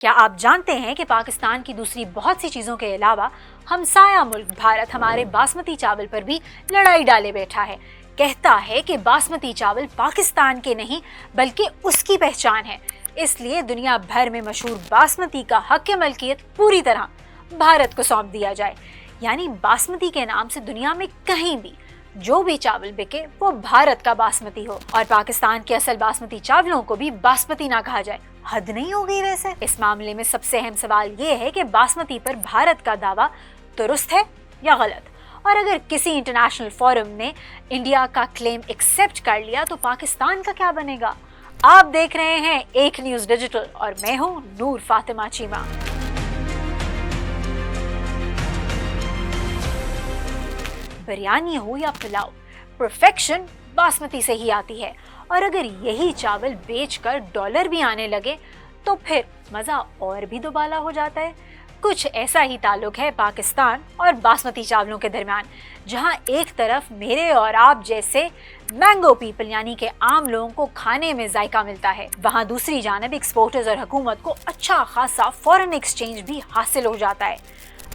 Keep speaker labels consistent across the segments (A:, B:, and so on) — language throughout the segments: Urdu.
A: کیا آپ جانتے ہیں کہ پاکستان کی دوسری بہت سی چیزوں کے علاوہ ہمسایہ ملک بھارت ہمارے باسمتی چاول پر بھی لڑائی ڈالے بیٹھا ہے؟ کہتا ہے کہ باسمتی چاول پاکستان کے نہیں بلکہ اس کی پہچان ہے، اس لیے دنیا بھر میں مشہور باسمتی کا حق ملکیت پوری طرح بھارت کو سونپ دیا جائے، یعنی باسمتی کے نام سے دنیا میں کہیں بھی جو بھی چاول بکے وہ بھارت کا باسمتی ہو، اور پاکستان کے اصل باسمتی چاولوں کو بھی باسمتی نہ کہا جائے۔ حد نہیں ہو گئی ویسے؟ اس معاملے میں سب سے اہم سوال یہ ہے کہ باسمتی پر بھارت کا دعویٰ درست ہے یا غلط، اور اگر کسی انٹرنیشنل فورم نے انڈیا کا کلیم ایکسپٹ کر لیا تو پاکستان کا کیا بنے گا؟ آپ دیکھ رہے ہیں ایک نیوز ڈیجیٹل اور میں ہوں نور فاطمہ چیمہ۔ بریانی ہو یا پلاؤ، پرفیکشن باسمتی سے ہی آتی ہے، اور اگر یہی چاول بیچ کر ڈالر بھی آنے لگے تو پھر مزہ اور بھی دوبالا ہو جاتا ہے۔ کچھ ایسا ہی تعلق ہے پاکستان اور باسمتی چاولوں کے درمیان، جہاں ایک طرف میرے اور آپ جیسے مینگو پیپل یعنی کہ عام لوگوں کو کھانے میں ذائقہ ملتا ہے، وہاں دوسری جانب ایکسپورٹرز اور حکومت کو اچھا خاصا فورن ایکسچینج بھی حاصل ہو جاتا ہے۔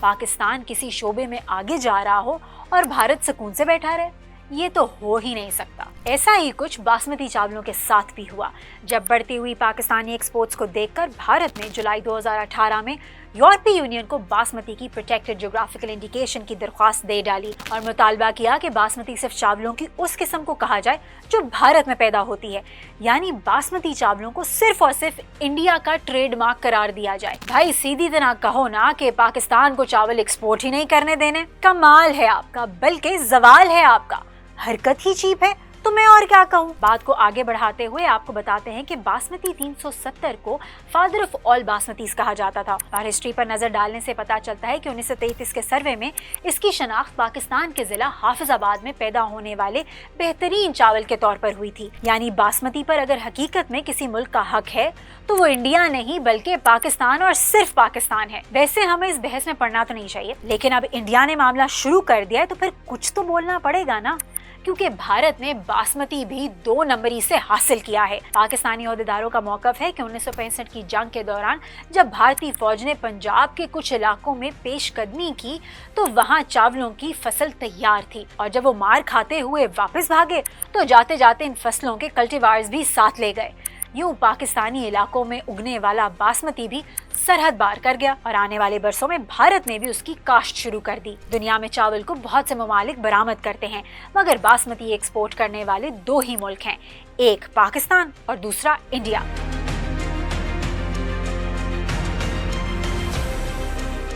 A: پاکستان کسی شعبے میں آگے جا رہا ہو اور بھارت سکون سے بیٹھا رہے، یہ تو ہو ہی نہیں سکتا۔ ایسا ہی کچھ باسمتی چاولوں کے ساتھ بھی ہوا، جب بڑھتی ہوئی پاکستانی ایکسپورٹس کو دیکھ کر بھارت نے جولائی 2018 میں یورپی یونین کو باسمتی کی پروٹیکٹڈ جغرافیکل انڈیکیشن کی درخواست دے ڈالی اور مطالبہ کیا کہ باسمتی صرف چاولوں کی اس قسم کو کہا جائے جو بھارت میں پیدا ہوتی ہے، یعنی باسمتی چاولوں کو صرف اور صرف انڈیا کا ٹریڈ مارک قرار دیا جائے۔ بھائی سیدھی طرح کہو نا کہ پاکستان کو چاول ایکسپورٹ ہی نہیں کرنے دینے۔ کمال ہے آپ کا، بلکہ زوال ہے آپ کا، حرکت ہی چیپ ہے، تو میں اور کیا کہوں۔ بات کو آگے بڑھاتے ہوئے آپ کو بتاتے ہیں کہ باسمتی 370 کو فادر آف آل باسمتیز کہا جاتا تھا، اور ہسٹری پر نظر ڈالنے سے پتا چلتا ہے کہ 1933 کے سروے میں اس کی شناخت پاکستان کے ضلع حافظ آباد میں پیدا ہونے والے بہترین چاول کے طور پر ہوئی تھی۔ یعنی باسمتی پر اگر حقیقت میں کسی ملک کا حق ہے تو وہ انڈیا نہیں بلکہ پاکستان اور صرف پاکستان ہے۔ ویسے ہمیں اس بحث میں پڑنا تو نہیں چاہیے، لیکن اب انڈیا نے معاملہ شروع کر دیا ہے تو پھر کچھ تو بولنا پڑے گا نا، کیونکہ بھارت نے باسمتی بھی 2 نمبری سے حاصل کیا ہے۔ پاکستانی عہدیداروں کا موقف ہے کہ 1965 کی جنگ کے دوران جب بھارتی فوج نے پنجاب کے کچھ علاقوں میں پیش قدمی کی تو وہاں چاولوں کی فصل تیار تھی، اور جب وہ مار کھاتے ہوئے واپس بھاگے تو جاتے جاتے ان فصلوں کے کلٹیوارز بھی ساتھ لے گئے۔ یوں پاکستانی علاقوں میں اگنے والا باسمتی بھی سرحد پار کر گیا، اور آنے والے برسوں میں بھارت نے بھی اس کی کاشت شروع کر دی۔ دنیا میں چاول کو بہت سے ممالک برآمد کرتے ہیں، مگر باسمتی ایکسپورٹ کرنے والے 2 ہی ملک ہیں، ایک پاکستان اور دوسرا انڈیا۔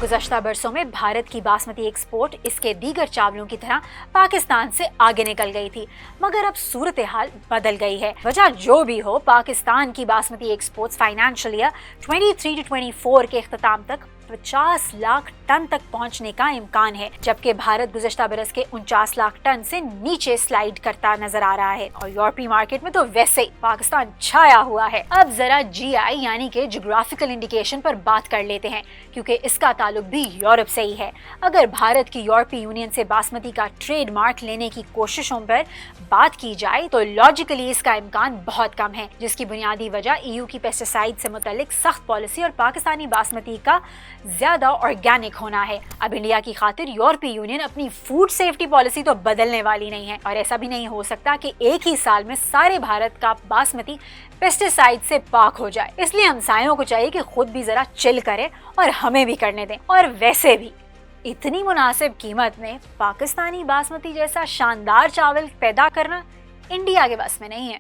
A: گزشتہ برسوں میں بھارت کی باسمتی ایکسپورٹ اس کے دیگر چاولوں کی طرح پاکستان سے آگے نکل گئی تھی، مگر اب صورتحال بدل گئی ہے۔ وجہ جو بھی ہو، پاکستان کی باسمتی ایکسپورٹس فائنینشیل ایئر 23-24 کے اختتام تک 50 لاکھ ٹن تک پہنچنے کا امکان ہے، جبکہ بھارت گزشتہ برس کے 49 لاکھ ٹن سے نیچے سلائیڈ کرتا نظر آ رہا ہے، اور یورپی مارکیٹ میں تو ویسے ہی پاکستان چھایا ہوا ہے۔ اب ذرا GI یعنی کہ جغرافیکل انڈیکیشن پر بات کر لیتے ہیں، کیونکہ اس کا تعلق بھی یورپ سے ہی ہے۔ اگر بھارت کی یورپی یونین سے باسمتی کا ٹریڈ مارک لینے کی کوششوں پر بات کی جائے تو لاجیکلی اس کا امکان بہت کم ہے، جس کی بنیادی وجہ EU کی پیسٹیسائیڈ سے متعلق سخت پالیسی اور پاکستانی باسمتی کا زیادہ آرگینک ہونا ہے۔ اب انڈیا کی خاطر یورپی یونین اپنی فوڈ سیفٹی پالیسی تو بدلنے والی نہیں ہے، اور ایسا بھی نہیں ہو سکتا کہ ایک ہی سال میں سارے بھارت کا باسمتی پیسٹیسائیڈ سے پاک ہو جائے۔ اس لیے ہمسایوں کو چاہیے کہ خود بھی ذرا چل کرے اور ہمیں بھی کرنے دیں۔ اور ویسے بھی اتنی مناسب قیمت میں پاکستانی باسمتی جیسا شاندار چاول پیدا کرنا انڈیا کے بس میں نہیں ہے۔